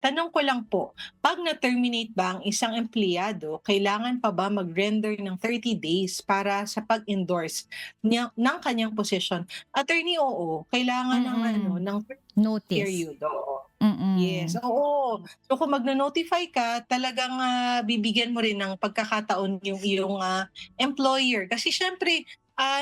tanong ko lang po, 'pag na-terminate ba ang isang empleyado, kailangan pa ba mag-render ng 30 days para sa pag-endorse ng kanyang posisyon? Attorney, oo, kailangan ng ano, Mm. ng Notice. period, oo. Yes, Mm. oo. So kung magno-notify ka, talagang, bibigyan mo rin ng pagkakataon yung iyong, employer. Kasi siyempre,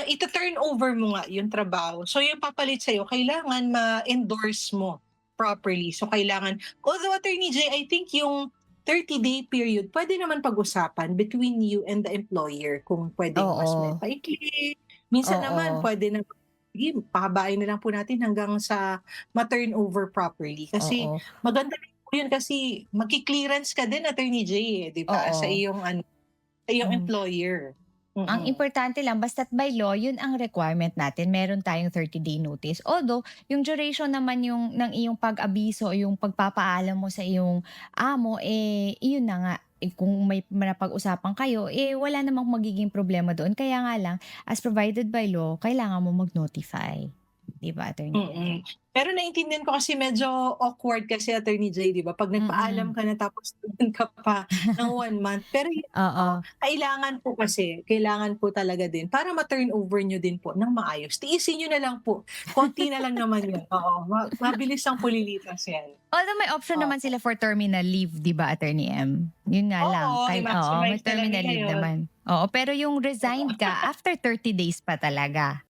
ita-turn over mo nga yung trabaho. So yung papalit sa'yo kailangan ma-endorse mo properly. So kailangan although Attorney J, I think yung 30-day period pwede naman pag-usapan between you and the employer kung puwedeng mas Oo. paikli. Minsan naman Oo. puwede naman, sige pahabain na lang po natin hanggang sa ma-turnover properly. Kasi Oo. maganda rin po yun kasi magki-clearance ka din Attorney J, eh, 'di ba, sa Oo. iyong ano, sa iyong Hmm. employer. Ang Mm. importante lang basta't by law, yun ang requirement natin, meron tayong 30-day notice. Although, yung duration naman yung ng iyong pag-abiso o yung pagpapaalam mo sa iyong amo, iyon na nga, kung may napag-usapan kayo, wala namang magiging problema doon. Kaya nga lang, as provided by law, kailangan mo mag-notify. 'Di ba, attorney? Mm. Pero naintindihan ko kasi medyo awkward kasi Attorney J, 'di ba, 'pag nagpaalam Mm. ka na tapos doon ka pa ng 1 month. Pero yun Oo. po, kailangan po talaga din para ma-turnover niyo din po ng maayos. Tiisin niyo na lang po, konti na lang naman yun, oo, mabilis lang po lilipas yan. Although may option naman Opo. sila for terminal leave, 'di ba, Attorney M? Yun nga lang, Oo, oo, may i-maximize na lang terminal nila leave yun. naman. Oo, pero yung Oo. resigned ka after 30 days pa talaga.